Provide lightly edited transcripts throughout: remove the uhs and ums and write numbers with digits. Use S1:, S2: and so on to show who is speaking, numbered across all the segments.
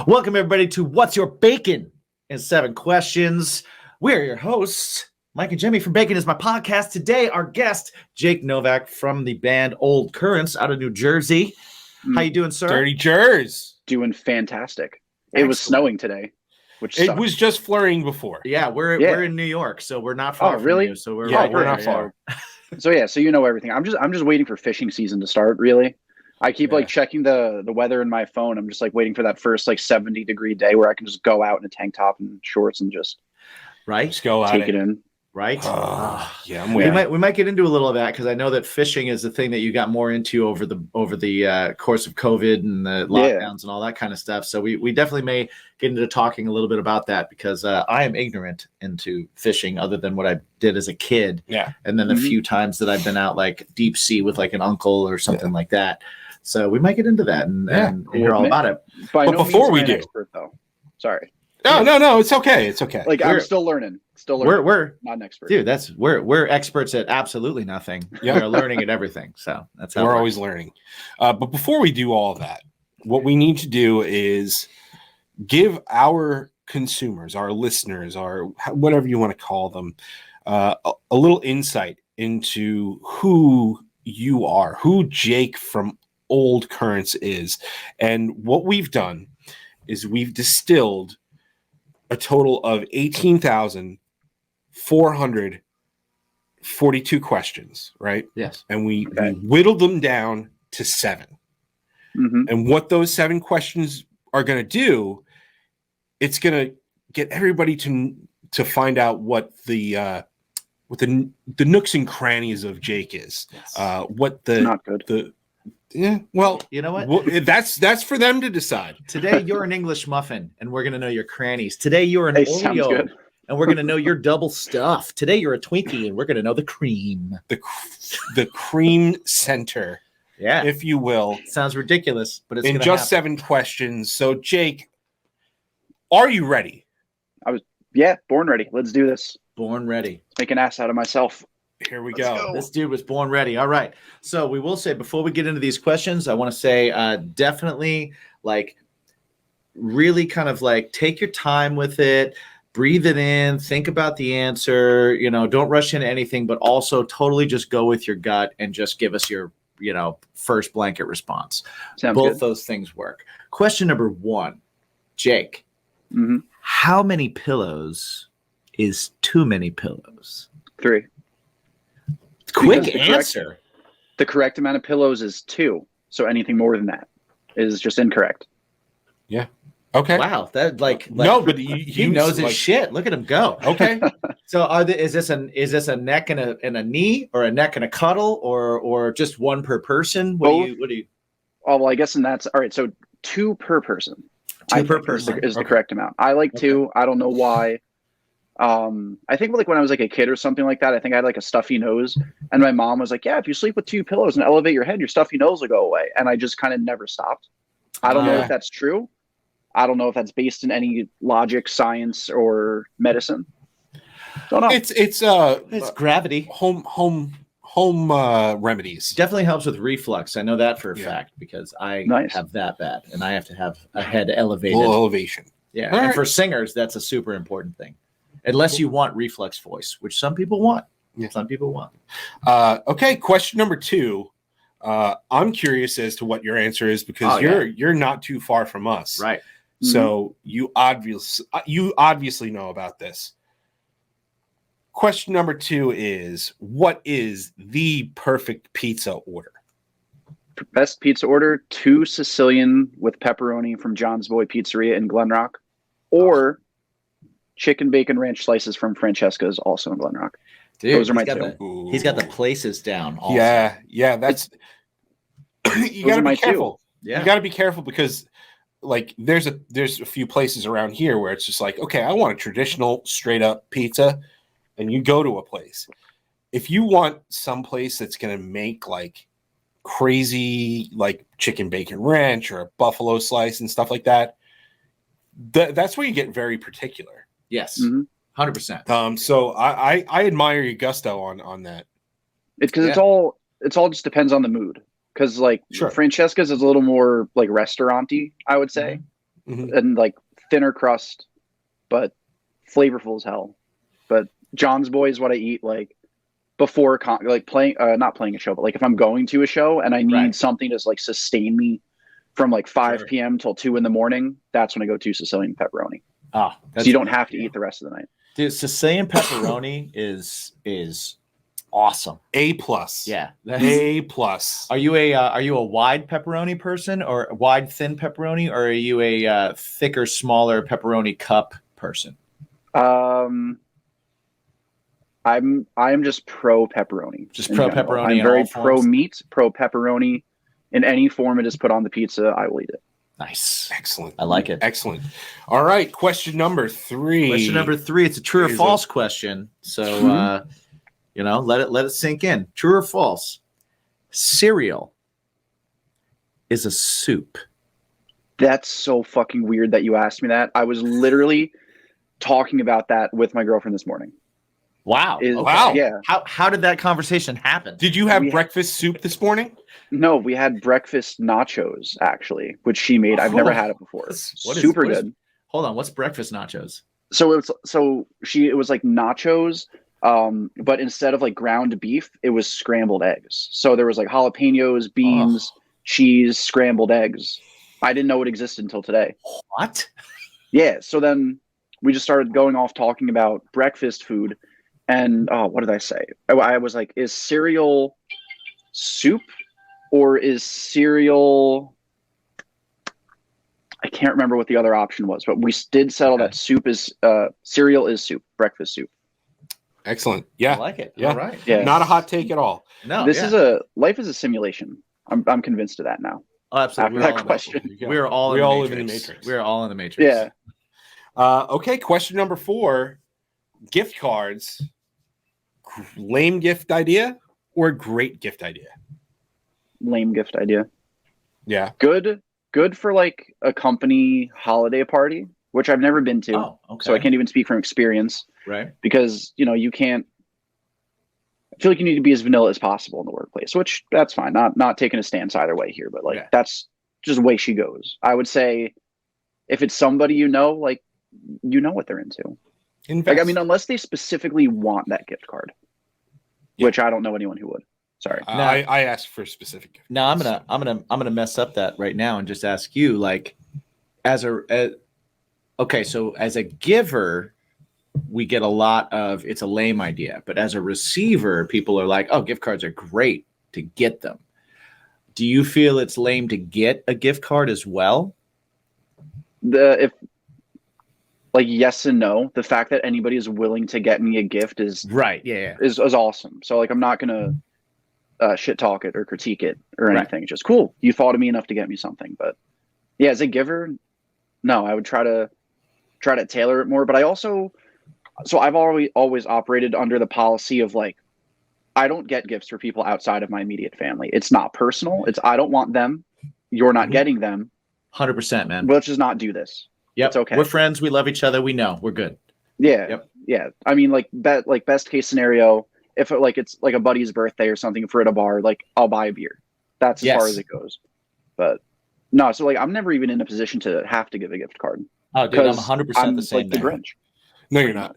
S1: Welcome, everybody, to What's Your Bacon in 7 Questions. We're your hosts, Mike and Jimmy from Bacon is My Podcast. Today, our guest, Jake Novak from the band Old Currents out of New Jersey. How you doing, sir?
S2: Dirty Jers.
S3: Doing fantastic.
S1: Excellent.
S3: It was snowing today, which
S2: It
S3: sucked.
S2: was just flurrying before.
S1: Yeah, we're in New York, so we're not far from
S3: really?
S1: you. So we're
S2: not far.
S3: So you know everything. I'm just waiting for fishing season to start, really. I keep checking the weather in my phone. I'm just waiting for that first 70-degree day where I can just go out in a tank top and shorts and just
S2: go
S3: take it in.
S1: Right?
S2: Yeah, I'm waiting.
S1: We might get into a little of that because I know that fishing is the thing that you got more into over the course of COVID and the lockdowns and all that kind of stuff. So we definitely may get into talking a little bit about that because I am ignorant into fishing other than what I did as a kid.
S2: Yeah.
S1: And then a few times that I've been out deep sea with an uncle or something like that. So we might get into that and hear all about it.
S3: But
S2: no before we do,
S3: expert, though. Sorry.
S2: No, it's okay. It's okay.
S3: I'm still learning. We're not an expert,
S1: dude. We're experts at absolutely nothing. Yeah, we're learning at everything. So that's how
S2: we're always learning. But before we do all of that, what we need to do is give our consumers, our listeners, our whatever you want to call them, a little insight into who you are, who Jake from Old Currents is, and what we've done is we've distilled a total of 18,442 questions, right?
S1: Yes.
S2: And we whittled them down to 7.
S3: Mm-hmm.
S2: And what those 7 questions are going to do, it's going to get everybody to find out what the nooks and crannies of Jake is.
S1: Yes.
S2: What the
S3: not good.
S2: Well,
S1: you know what?
S2: Well, that's for them to decide.
S1: Today you're an English muffin, and we're gonna know your crannies. Today you're an
S3: sounds
S1: Oreo,
S3: good.
S1: and we're gonna know your double stuff. Today you're a Twinkie, and we're gonna know the cream.
S2: The cream center, if you will.
S1: Sounds ridiculous, but it's
S2: in
S1: gonna
S2: just
S1: happen.
S2: 7 questions. So, Jake, are you ready?
S3: Born ready. Let's do this.
S1: Born ready.
S3: Make an ass out of myself.
S2: Here we
S3: Let's
S2: go.
S1: This dude was born ready. All right. So we will say before we get into these questions, I want to say definitely really kind of take your time with it, breathe it in, think about the answer, don't rush into anything, but also totally just go with your gut and just give us your, first blanket response.
S3: Sounds
S1: Both
S3: good.
S1: those things work. Question number 1, Jake, how many pillows is too many pillows?
S3: 3.
S1: Quick answer.
S3: The correct amount of pillows is 2. So anything more than that is just incorrect.
S2: Yeah. Okay.
S1: Wow. That
S2: no, but
S1: he knows his shit. Look at him go.
S2: Okay.
S1: So is this a neck and a knee, or a neck and a cuddle, or just one per person? What do you?
S3: Oh, well, I guess that's all right. So 2 per person.
S1: 2 per person
S3: is the correct amount. I like 2. I don't know why. I think when I was a kid or something like that, I think I had a stuffy nose, and my mom was like, yeah, if you sleep with 2 pillows and elevate your head, your stuffy nose will go away. And I just kind of never stopped. I don't know if that's true. I don't know if that's based in any logic, science, or medicine. Don't know.
S1: It's gravity.
S2: Home remedies.
S1: Definitely helps with reflux. I know that for a fact because I have that bad, and I have to have a head elevated.
S2: Little elevation.
S1: Yeah, and for singers, that's a super important thing. Unless you want reflex voice, which some people want.
S2: Yeah.
S1: Some people want.
S2: Okay, question number 2. I'm curious as to what your answer is because you're not too far from us.
S1: Right.
S2: So you obviously know about this. Question number 2 is, what is the perfect pizza order?
S3: Best pizza order, 2 Sicilian with pepperoni from John's Boy Pizzeria in Glen Rock, or chicken bacon ranch slices from Francesca's, also in Glen Rock.
S1: Dude,
S3: those are my 2.
S1: He's got the places down. Also.
S2: Yeah, that's you got to be careful.
S3: 2.
S1: Yeah,
S2: you got to be careful because there's a few places around here where it's just okay, I want a traditional straight up pizza, and you go to a place. If you want some place that's gonna make crazy chicken bacon ranch or a buffalo slice and stuff like that, that's where you get very particular.
S1: Yes,
S3: 100%.
S2: So I admire your gusto on that.
S3: It's because it's all just depends on the mood. Because Francesca's is a little more restaurant-y, I would say. and like thinner crust, but flavorful as hell. But John's Boy is what I eat like before like playing, not playing a show, but like if I'm going to a show and I need something to like sustain me from like 5 p.m. till 2 in the morning, that's when I go to Sicilian pepperoni.
S1: Oh,
S3: so you don't have to eat the rest of the night.
S1: Dude, Sicilian pepperoni is awesome.
S2: A+.
S1: Yeah.
S2: A+.
S1: Are you a wide pepperoni person, or wide thin pepperoni, or are you a thicker, smaller pepperoni cup person?
S3: I'm just pro pepperoni.
S1: Just pro
S3: general.
S1: pepperoni.
S3: I'm very pro meat, pro pepperoni. In any form it is put on the pizza, I will eat it.
S1: Nice.
S2: Excellent.
S1: I like it.
S2: Excellent. All right. Question number 3.
S1: Question number 3. It's a true or false question. So, let it sink in. True or false? Cereal is a soup.
S3: That's so fucking weird that you asked me that. I was literally talking about that with my girlfriend this morning.
S1: Wow.
S2: Wow.
S3: Yeah.
S1: How did that conversation happen?
S2: Did you have breakfast soup this morning?
S3: No, we had breakfast nachos actually, which she made. I've never had it before. Super good.
S1: Hold on, what's breakfast nachos?
S3: So it was like nachos, but instead of like ground beef, it was scrambled eggs. So there was like jalapenos, beans, cheese, scrambled eggs. I didn't know it existed until today.
S1: What?
S3: Yeah. So then we just started going off talking about breakfast food. And what did I say? I was like, is cereal soup or is cereal? I can't remember what the other option was, but we did settle that cereal is soup, breakfast soup.
S2: Excellent. Yeah.
S1: I like it.
S2: Yeah.
S1: All right.
S3: Yeah.
S2: Not a hot take at all.
S1: No.
S3: Life is a simulation. I'm convinced of that now.
S1: Oh, absolutely.
S3: After that question.
S1: We all live in the Matrix. We are all in the Matrix.
S3: Yeah.
S2: Okay. Question number 4. Gift cards. Lame gift idea or great gift idea?
S3: Lame gift idea.
S2: Yeah.
S3: Good for like a company holiday party, which I've never been to.
S1: Oh, okay.
S3: So I can't even speak from experience.
S1: Right.
S3: Because, you can't. I feel like you need to be as vanilla as possible in the workplace, which that's fine. Not taking a stance either way here, but like that's just the way she goes. I would say if it's somebody like what they're into.
S2: Invest.
S3: Like, I mean, unless they specifically want that gift card, which I don't know anyone who would. Sorry.
S2: I asked for a specific gift.
S1: Now I'm gonna mess up that right now and just ask you, like, so as a giver, we get a lot of it's a lame idea, but as a receiver, people are like, oh, gift cards are great to get them. Do you feel it's lame to get a gift card as well?
S3: Yes and no. The fact that anybody is willing to get me a gift is
S1: right. Yeah.
S3: Is awesome. So like, I'm not gonna shit talk it or critique it or anything. Right. Just cool. You thought of me enough to get me something. But yeah, as a giver, no, I would try to tailor it more. But I also, I've always operated under the policy of like, I don't get gifts for people outside of my immediate family. It's not personal. It's I don't want them. You're not getting them.
S1: 100%, man.
S3: Let's just not do this.
S1: Yep.
S3: It's okay.
S1: We're friends. We love each other. We know we're good.
S3: Yeah.
S1: Yep.
S3: Yeah. I mean, best case scenario, if it's like a buddy's birthday or something, if we're at a bar, like I'll buy a beer. That's as far as it goes. But no, so like I'm never even in a position to have to give a gift card.
S1: Oh, dude, I'm 100% the same.
S3: Like the Grinch.
S2: No, you're not.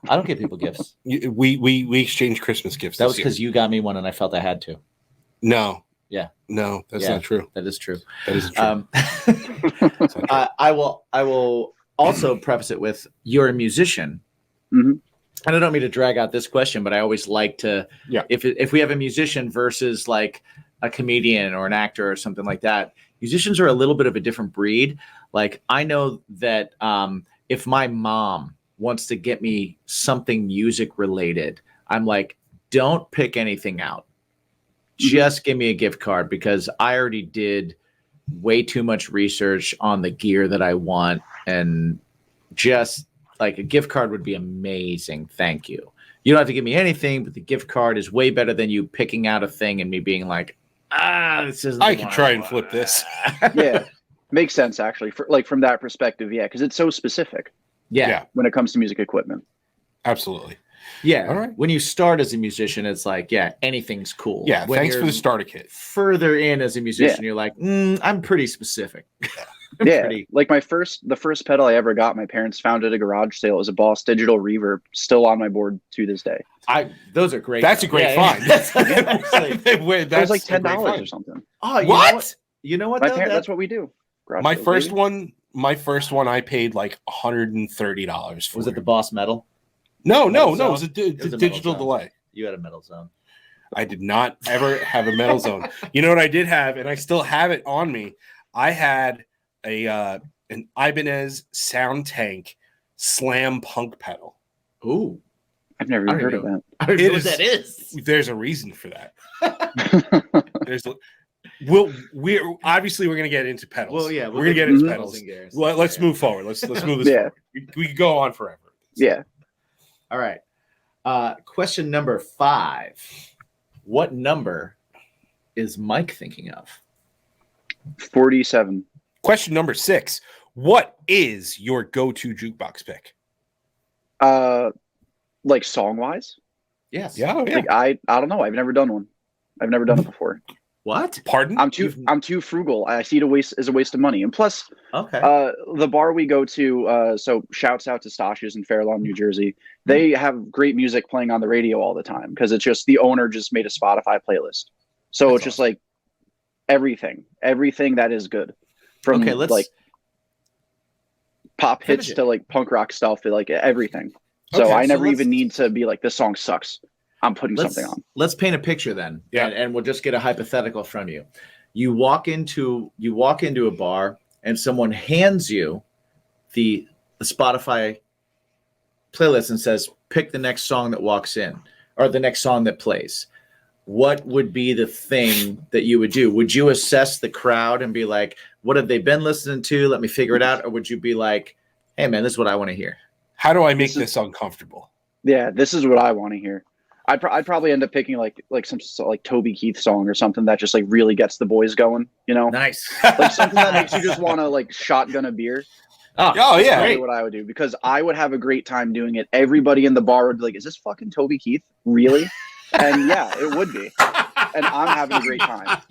S1: I don't give people gifts.
S2: We exchange Christmas gifts.
S1: That was because you got me one and I felt I had to.
S2: No.
S1: Yeah.
S2: No, that's not true.
S1: That is true.
S2: That isn't true.
S1: I will also preface it with you're a musician.
S3: Mm-hmm.
S1: And I don't mean to drag out this question, but I always like to, if we have a musician versus like a comedian or an actor or something like that, musicians are a little bit of a different breed. Like I know that if my mom wants to get me something music related, I'm like, don't pick anything out. Just give me a gift card because I already did way too much research on the gear that I want. And just like a gift card would be amazing. Thank you. You don't have to give me anything, but the gift card is way better than you picking out a thing and me being like, this isn't.
S2: I can try and flip this.
S3: Yeah. Makes sense actually. From that perspective. Yeah. Cause it's so specific.
S1: Yeah.
S3: When it comes to music equipment.
S2: Absolutely.
S1: Yeah.
S2: All right.
S1: When you start as a musician, it's like, anything's cool.
S2: Yeah.
S1: When
S2: thanks for the starter kit.
S1: Further in as a musician, you're like, I'm pretty specific.
S3: Yeah,
S1: Pretty.
S3: like the first pedal I ever got, my parents found at a garage sale. It was a Boss Digital Reverb, still on my board to this day.
S1: Those are great.
S2: That's
S1: though.
S2: a great
S1: Yeah,
S2: find.
S1: That's actually,
S3: It was like $10 or something.
S1: oh,
S2: What?
S1: You know what?
S3: My
S1: Though?
S3: parents, that's what we do. Garage
S2: My
S3: sales,
S2: first
S3: baby.
S2: one, I paid like $130 for.
S1: Was it the Boss Metal?
S2: No,
S1: Metal
S2: it was
S1: Zone?
S2: a
S1: It was a Metal
S2: digital
S1: Zone.
S2: delay.
S1: You had a Metal Zone.
S2: I did not ever have a Metal Zone. You know what I did have, and I still have it on me. I had an Ibanez Sound Tank Slam Punk pedal.
S1: Ooh,
S3: I've never even heard of that.
S1: I don't know what that is.
S2: There's a reason for that. We're obviously gonna get into pedals.
S1: Well, yeah,
S2: we're gonna get into
S3: Mhm.
S2: pedals. Let's move forward. Let's move this
S3: Yeah.
S2: forward. We could go on forever.
S3: Yeah.
S1: All right. Question number 5. What number is Mike thinking of?
S3: 47.
S2: Question number 6. What is your go-to jukebox pick?
S3: Like song wise?
S1: Yes.
S2: Yeah.
S3: Like I don't know. I've never done one. I've never done it before.
S1: What?
S2: Pardon?
S3: I'm too frugal. I see it as a waste of money. And plus,
S1: Okay.
S3: the bar we go to, so shouts out to Stashes in Fair Lawn, New Jersey. They have great music playing on the radio all the time because it's just the owner just made a Spotify playlist. So
S1: That's
S3: it's just like everything that is good, from
S1: Okay, let's
S3: like pop hits
S1: finish it.
S3: to like punk rock stuff, like everything. So
S1: Okay,
S3: I
S1: so
S3: never
S1: let's-
S3: even need to be like, this song sucks. I'm putting something on.
S1: Let's paint a picture then.
S2: Yeah.
S1: And we'll just get a hypothetical from you. You walk into a bar and someone hands you the Spotify playlist and says, pick the next song that walks in or the next song that plays. What would be the thing that you would do? Would you assess the crowd and be like, what have they been listening to? Let me figure it out. Or would you be like, hey man, this is what I want to hear?
S2: How do I make this uncomfortable?
S3: Yeah, this is what I want to hear. I'd probably end up picking like some like Toby Keith song or something that just like really gets the boys going, you know?
S1: Nice.
S3: Like something that makes you just want to like shotgun a beer.
S2: Oh
S3: That's
S2: yeah.
S3: probably what I would do, because I would have a great time doing it. Everybody in the bar would be like, is this fucking Toby Keith? Really? And yeah, it would be. And I'm having a great time.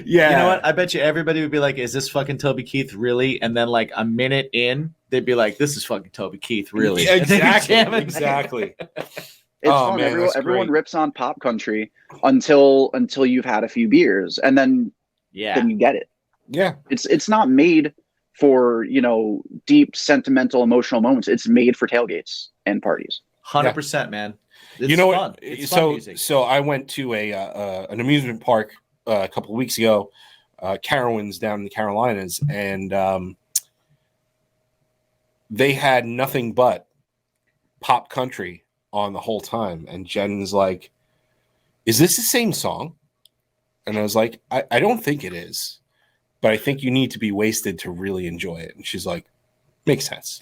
S2: Yeah.
S1: You know what? I bet you everybody would be like, is this fucking Toby Keith really? And then like a minute in, they'd be like, this is fucking Toby Keith really.
S2: Yeah,
S1: And they'd be
S2: exactly.
S1: jamming.
S2: Exactly.
S3: It's
S2: Oh,
S3: fun.
S2: man, that's
S3: Everyone
S2: great.
S3: rips on pop country until you've had a few beers, and then
S1: Yeah.
S3: you get it.
S2: Yeah.
S3: It's not made for, you know, deep sentimental emotional moments. It's made for tailgates and parties.
S1: 100%, man. It's
S2: You know
S1: fun.
S2: what?
S1: It's fun music.
S2: So I went to an amusement park a couple of weeks ago, Carowinds down in the Carolinas, and they had nothing but pop country on the whole time. And Jen's like, "Is this the same song?" And I was like, I don't think it is, but I think you need to be wasted to really enjoy it. And she's like, makes sense.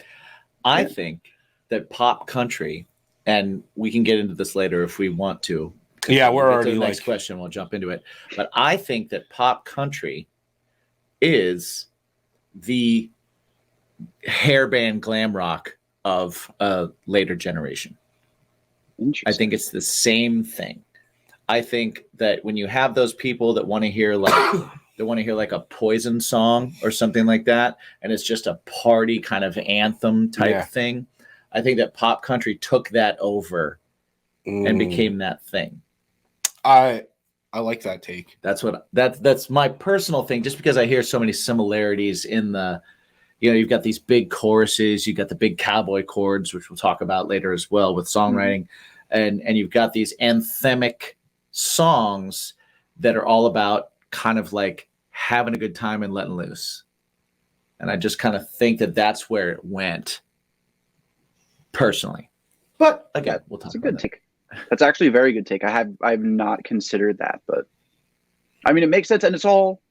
S1: I think that pop country, and we can get into this later if we want to.
S2: Yeah,
S1: We'll
S2: we're
S1: get to
S2: already
S1: the next
S2: like,
S1: question. We'll jump into it. But I think that pop country is the hairband glam rock of a later generation.
S3: Interesting.
S1: I think it's the same thing. I think that when you have those people that want to hear like a Poison song or something like that, and it's just a party kind of anthem type thing, I think that pop country took that over and became that thing.
S2: I like that take.
S1: That's my personal thing, just because I hear so many similarities in the, you know, you've got these big choruses, you've got the big cowboy chords, which we'll talk about later as well with songwriting, and you've got these anthemic songs that are all about kind of like having a good time and letting loose. And I just kind of think that that's where it went personally. But again, we'll talk
S3: That's a
S1: about
S3: good
S1: that.
S3: take. That's actually a very good take. I've not considered that, but I mean, it makes sense. And it's all,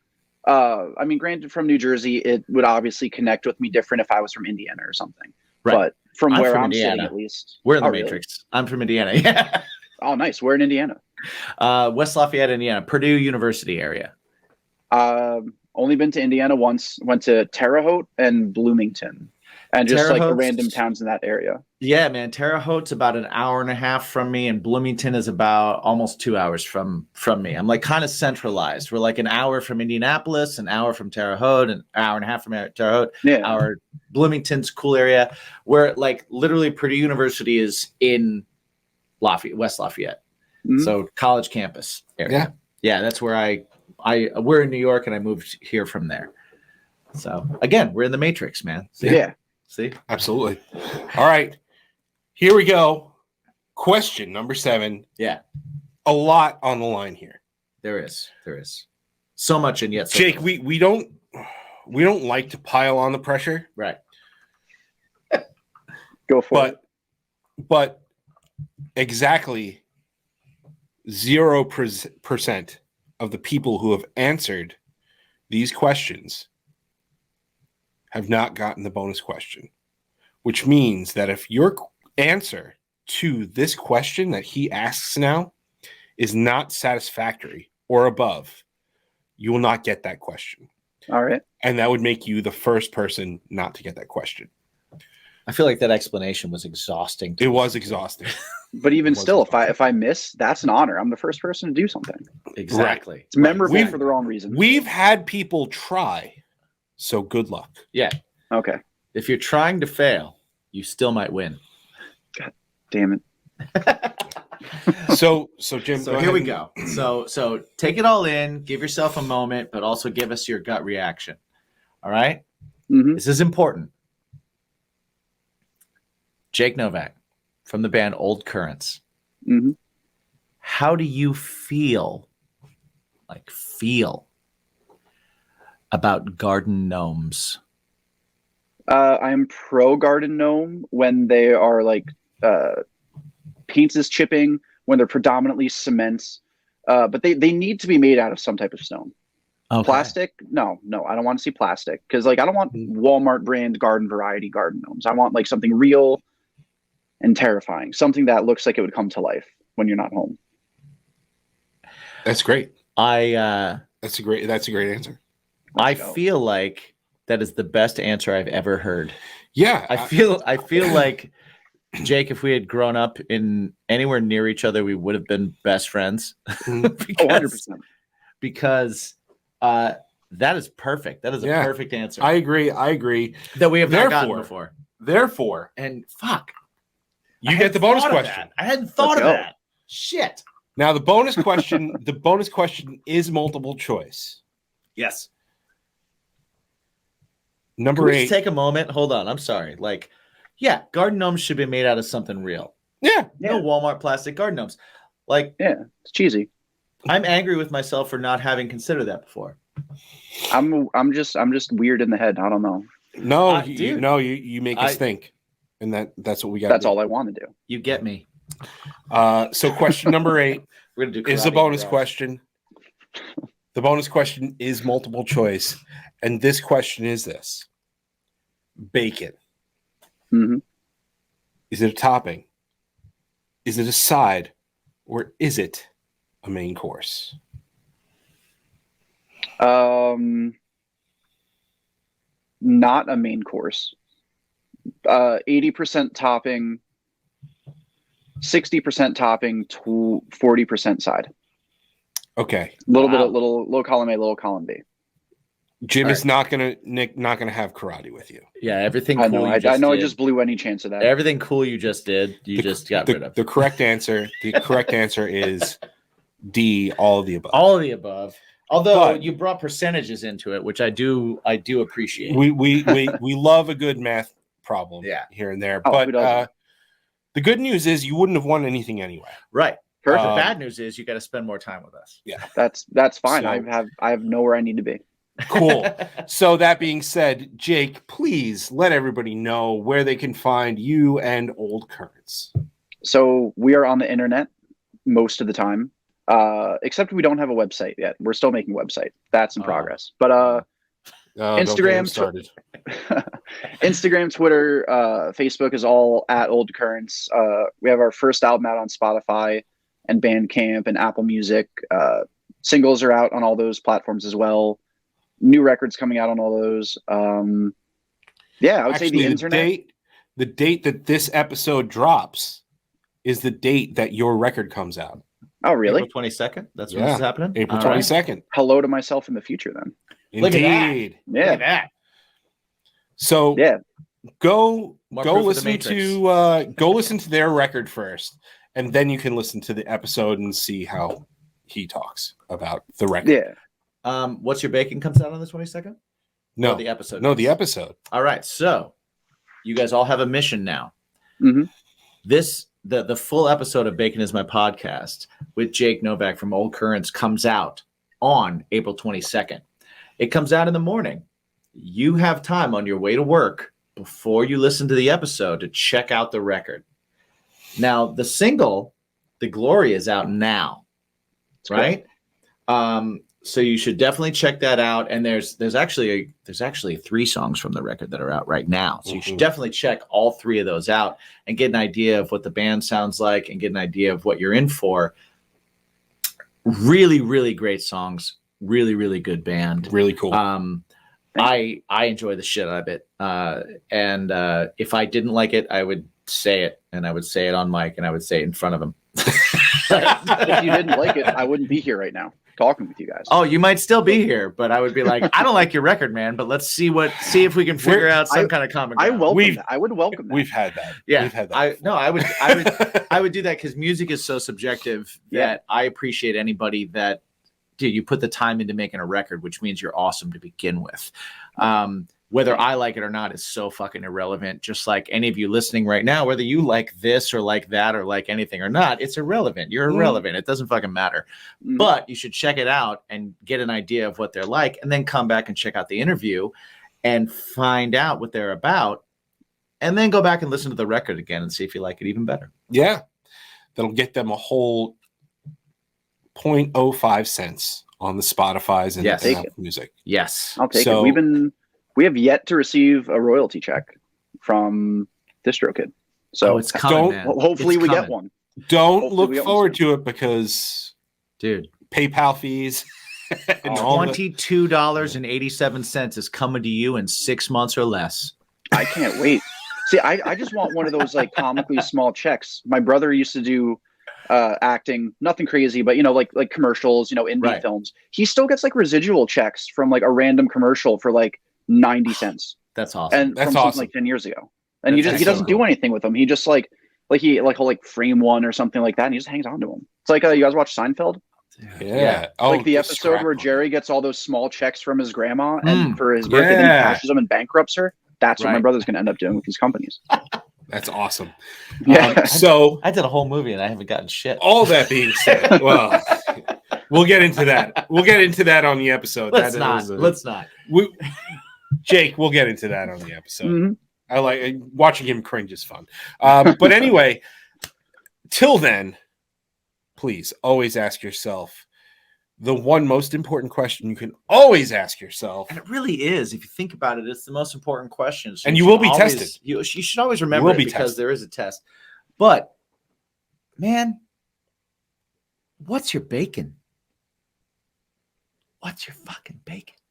S3: I mean, granted, from New Jersey, it would obviously connect with me different if I was from Indiana or something.
S1: Right.
S3: But from
S1: I'm
S3: where
S1: from
S3: I'm sitting,
S1: Indiana.
S3: at least.
S1: We're in the
S3: Oh, really?
S1: Matrix. I'm from Indiana. Yeah.
S3: Oh, nice. We're in Indiana.
S1: West Lafayette, Indiana, Purdue University area.
S3: Only been to Indiana once. Went to Terre Haute and Bloomington. And just
S1: Terre
S3: like the
S1: Haute's-
S3: random towns in that area.
S1: Yeah, man. Terre Haute's about an hour and a half from me, and Bloomington is about almost 2 hours from me. I'm like kind of centralized. We're like an hour from Indianapolis, an hour from Terre Haute, an hour and a half from Terre Haute.
S3: Yeah.
S1: Our Bloomington's cool area, where like literally Purdue University is in Lafayette, West Lafayette.
S3: Mhm.
S1: So college campus area. Yeah, that's where we're in New York, and I moved here from there. So again, we're in the Matrix, man.
S3: Yeah.
S1: See?
S2: Absolutely. All right. Here we go. Question number 7.
S1: Yeah,
S2: A lot on the line here.
S1: there is. So much, and yet so
S2: Jake,
S1: little.
S2: we don't like to pile on the pressure,
S1: Right.
S3: Go for it.
S2: but exactly 0% of the people who have answered these questions have not gotten the bonus question, which means that if your answer to this question that he asks now is not satisfactory or above, you will not get that question.
S3: All right.
S2: And that would make you the first person not to get that question.
S1: I feel like that explanation was exhausting.
S2: It was exhausting.
S3: But even
S2: It was
S3: still,
S2: exhausting.
S3: if I miss, that's an honor. I'm the first person to do something.
S1: Exactly.
S3: It's memorable
S2: We've-
S3: for the wrong reason.
S2: We've had people try, so good luck.
S1: Yeah.
S3: Okay.
S1: If you're trying to fail, you still might win.
S3: Damn it.
S2: So Jim,
S1: So
S2: go
S1: here
S2: ahead
S1: we
S2: and-
S1: go. So take it all in, give yourself a moment, but also give us your gut reaction. All right?
S3: Mhm.
S1: This is important. Jake Novak from the band Old Currents.
S3: Mhm.
S1: How do you feel about garden gnomes?
S3: I'm pro garden gnome when they are like paints is chipping, when they're predominantly cements. But they need to be made out of some type of stone.
S1: Okay.
S3: Plastic? No, I don't want to see plastic, because like I don't want Walmart brand garden variety garden gnomes. I want like something real and terrifying, something that looks like it would come to life when you're not home.
S2: That's great.
S1: I
S2: That's a great answer.
S1: I
S3: Let's go.
S1: feel like that is the best answer I've ever heard.
S2: Yeah.
S1: I feel like, Jake, if we had grown up in anywhere near each other, we would have been best friends.
S3: Oh, 100%.
S1: Because that is perfect. That is a
S2: Yeah.
S1: perfect answer
S2: I agree.
S1: that we have not gotten
S2: Therefore-
S1: before.
S2: Therefore,
S1: And fuck,
S2: you
S1: I
S2: get the
S1: hadn't
S2: bonus
S1: thought of
S2: question.
S1: that. I hadn't thought of
S3: Let's go.
S1: that. Shit.
S2: Now the bonus question is multiple choice.
S1: Yes. Can
S2: Number
S1: we
S2: 8.
S1: just take a moment? Hold on. I'm sorry. Like, yeah, garden gnomes should be made out of something real.
S2: Yeah.
S1: No Walmart plastic garden gnomes. Like,
S3: Yeah, it's cheesy.
S1: I'm angry with myself for not having considered that before.
S3: I'm just weird in the head. I don't know.
S2: No,
S1: Dude.
S2: you make us think. And that's what we got.
S3: That's all I want to do.
S1: You get me.
S2: So question number 8
S1: We're gonna do
S2: is the
S1: karate
S2: bonus
S1: garage.
S2: question. The bonus question is multiple choice. And this question is this. Bacon.
S3: Hmm.
S2: Is it a topping? Is it a side? Or is it a main course?
S3: Not a main course. 80% topping, 60% topping, 40% side.
S2: Okay.
S3: Little
S1: Wow.
S3: low column A, little column B.
S2: Jim
S1: All
S2: is not gonna have karate with you.
S1: Yeah, everything
S3: I
S1: cool
S3: know.
S1: you
S3: I
S1: just
S3: know. I
S1: did.
S3: just blew any chance of that.
S1: Everything cool you just did, you just got rid of.
S2: The correct answer is D, all of the above.
S1: All of the above. Although
S2: But-
S1: you brought percentages into it, which I do appreciate.
S2: We love a good math problem
S1: Yeah.
S2: here and there.
S3: Oh,
S2: But
S3: who doesn't?
S2: the good news is you wouldn't have won anything anyway.
S1: Right.
S3: Perfect.
S1: The bad news is you got to spend more time with us.
S3: That's fine.
S2: So-
S3: I have nowhere I need to be.
S2: Cool. So that being said, Jake, please let everybody know where they can find you and Old Currents.
S3: So we are on the internet most of the time, except we don't have a website yet. We're still making a website. That's in
S1: Oh.
S3: progress. But
S2: Don't get
S3: Instagram,
S2: him started.
S3: Instagram, Twitter, Facebook is all at Old Currents. We have our first album out on Spotify and Bandcamp and Apple Music. Singles are out on all those platforms as well. New records coming out on all those. Yeah, I would say
S2: Actually,
S3: the internet.
S2: the date that this episode drops is the date that your record comes out.
S3: Oh, really?
S1: April 22nd. That's when this is happening.
S2: April
S1: All right.
S2: 22nd.
S3: Hello to myself in the future, then.
S1: Look at that.
S2: Indeed.
S3: Yeah.
S1: Look at that.
S2: So
S3: Yeah.
S2: go
S1: More proof of the
S2: listen
S1: Matrix.
S2: to go listen to their record first, and then you can listen to the episode and see how he talks about the record.
S3: Yeah.
S1: What's your bacon comes out on the 22nd?
S2: No,
S1: Or the episode.
S2: No, the episode.
S1: All right. So you guys all have a mission now.
S3: Mm-hmm.
S1: The full episode of Bacon is My Podcast with Jake Novak from Old Currents comes out on April 22nd. It comes out in the morning. You have time on your way to work before you listen to the episode to check out the record. Now, the single, The Glory, is out now, right? So you should definitely check that out. And there's actually 3 songs from the record that are out right now. So you should definitely check all 3 of those out and get an idea of what the band sounds like and get an idea of what you're in for. Really, really great songs. Really, really good band.
S2: Really cool.
S1: I enjoy the shit out of it. And if I didn't like it, I would say it, and I would say it on mic, and I would say it in front of him.
S3: If you didn't like it, I wouldn't be here right now talking with you guys.
S1: Oh, you might still be here, but I would be like, I don't like your record, man, but let's see if we can figure out some kind of common ground.
S3: I would welcome that.
S2: We've had that.
S1: Yeah,
S2: we've had that.
S1: I would do that because music is so subjective that I appreciate anybody that, dude, you put the time into making a record, which means you're awesome to begin with. Whether I like it or not is so fucking irrelevant. Just like any of you listening right now, whether you like this or like that or like anything or not, it's irrelevant. You're irrelevant. It doesn't fucking matter. But you should check it out and get an idea of what they're like, and then come back and check out the interview and find out what they're about, and then go back and listen to the record again and see if you like it even better.
S2: Yeah. That'll get them a whole 0.05 cents on the Spotify's and Apple Music.
S1: Yes.
S3: I'll take it. We have yet to receive a royalty check from DistroKid. So
S1: it's coming, man.
S3: Hopefully we get one.
S2: Don't look forward to it because,
S1: dude,
S2: PayPal fees.
S1: $22.87 is coming to you in 6 months or less.
S3: I can't wait. See, I just want one of those like comically small checks. My brother used to do acting, nothing crazy, but like commercials, indie films. He still gets like residual checks from like a random commercial for like 90 cents.
S1: That's awesome.
S3: And from something like 10 years ago. And he doesn't do anything with them. He just he'll frame one or something like that, and he just hangs on to them. It's like you guys watch Seinfeld?
S2: Yeah.
S3: Like the episode where Jerry gets all those small checks from his grandma and for his birthday, then he cashes them and bankrupts her. That's what my brother's going to end up doing with these companies.
S2: That's awesome.
S3: Yeah.
S2: So
S1: I did a whole movie and I haven't gotten shit.
S2: All that being said, well, we'll get into that. We'll get into that on the episode.
S1: Let's not.
S2: Jake, we'll get into that on the episode. I like watching him cringe is fun. But anyway, till then, please always ask yourself the one most important question you can always ask yourself.
S1: And it really is. If you think about it, it's the most important question. So
S2: and you will be tested.
S1: You should always remember it because there is a test. But, man, what's your bacon? What's your fucking bacon?